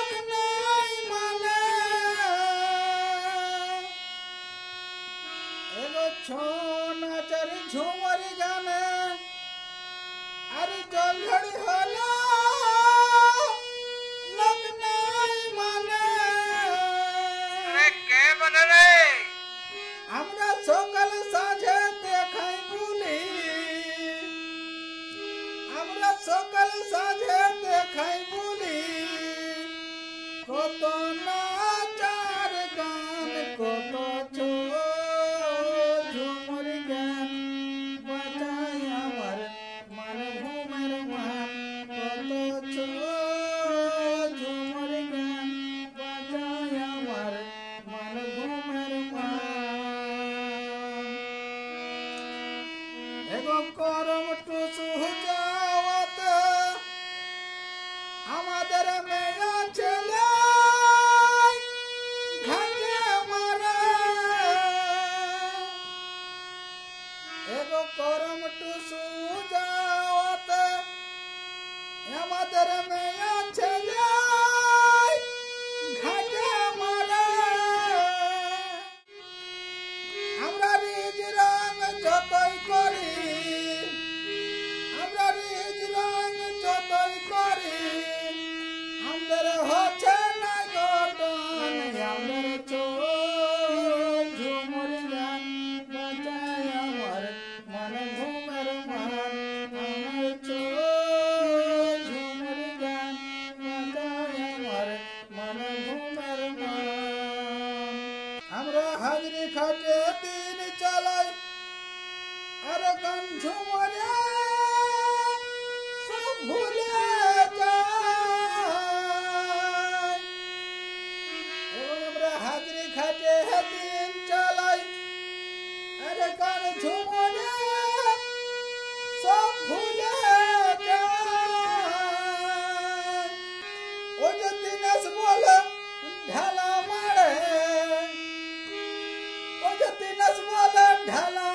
लोग नहीं माने एगो छोना चर झूमर गाने अरे जंघड़ी होला लोग नहीं माने अरे के बन रे हमरा सकल साझे देखाई बुली हमरा सकल साझे देखाई बुली कत नाचार गान कत छो झुमर गान बजाय আমার मन घुमर मान कत छो झुमर गान बजाय আমার मन घुमर मान एगो करम टुसु जावत আমাদের মেয়া ছেলে ঘাটে মারে এগো করম টুসু যাওয়াত আমাদের মেয়া ছেলে ঘাটে মারে আমরা রিজ রং যতই করি আমরা রিজ রং যতই করি আমাদের হচ্ছে না গঠন আমাদের চোখ ঝুমুর গান বাজায় আমার মন ঘুমের মান আমার চোখ ঝুমুর গান বাজায় আমার মন ঘুমের মান আমরা হাজরি খাটে দিন চালাই আরে গান ঝুমরে সব ভুলে যায় এবং আমরা হাজরি খাটে দিন চালাই আরে গান ঝুমরে সব ভুলে যায় ও যে দিনেশ বলে ঢালা মারে ও যে দিনেশ বলে ঢালা